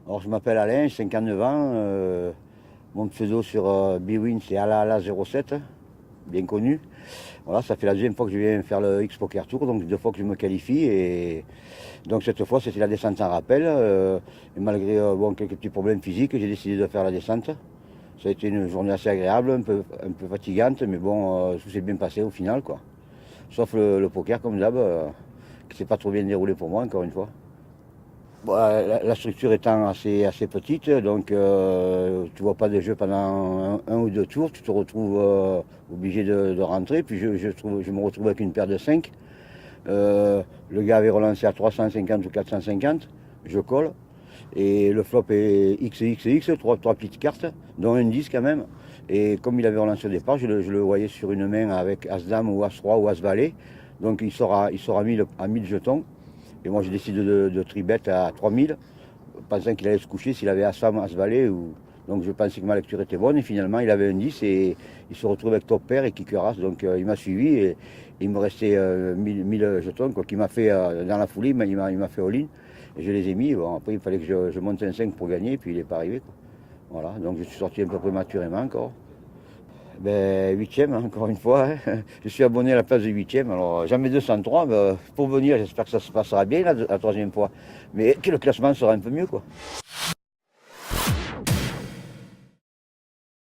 Alors je m'appelle Alain, j'ai 59 ans. Mon pseudo sur Bwin c'est Alala07, bien connu. Voilà, ça fait la deuxième fois que je viens faire le X-Poker Tour, donc 2 fois que je me qualifie. Et donc cette fois c'était la descente en rappel. Et malgré quelques petits problèmes physiques, j'ai décidé de faire la descente. Ça a été une journée assez agréable, un peu fatigante, mais bon, tout s'est bien passé au final, quoi. Sauf le poker, comme d'hab, qui s'est pas trop bien déroulé pour moi, encore une fois. Bon, la structure étant assez petite, donc tu vois pas de jeu pendant un ou deux tours, tu te retrouves obligé de rentrer, puis je me retrouve avec une paire de 5. Le gars avait relancé à 350 ou 450, je colle, et le flop est XXX, trois petites cartes, dont un 10 quand même. Et comme il avait relancé au départ, je le voyais sur une main avec As-Dame ou As-Roi ou As-Valet, donc il sort à 1000 jetons. Et moi, j'ai décidé de tribet à 3000, pensant qu'il allait se coucher s'il avait As-Femme, As-Valet. Donc je pensais que ma lecture était bonne. Et finalement, il avait un 10 et il se retrouve avec top pair et kicker-as. Donc il m'a suivi et il me restait 1000 jetons, quoi, qu'il m'a fait dans la foulée. Il m'a fait all-in et je les ai mis. Bon, après, il fallait que je monte un 5 pour gagner. Et puis il n'est pas arrivé, quoi. Voilà, donc je suis sorti un peu prématurément encore. Ben, 8e, encore une fois. Je suis abonné à la place de 8e. Alors, jamais 203. Mais, pour venir, j'espère que ça se passera bien la troisième fois. Mais que le classement sera un peu mieux, quoi.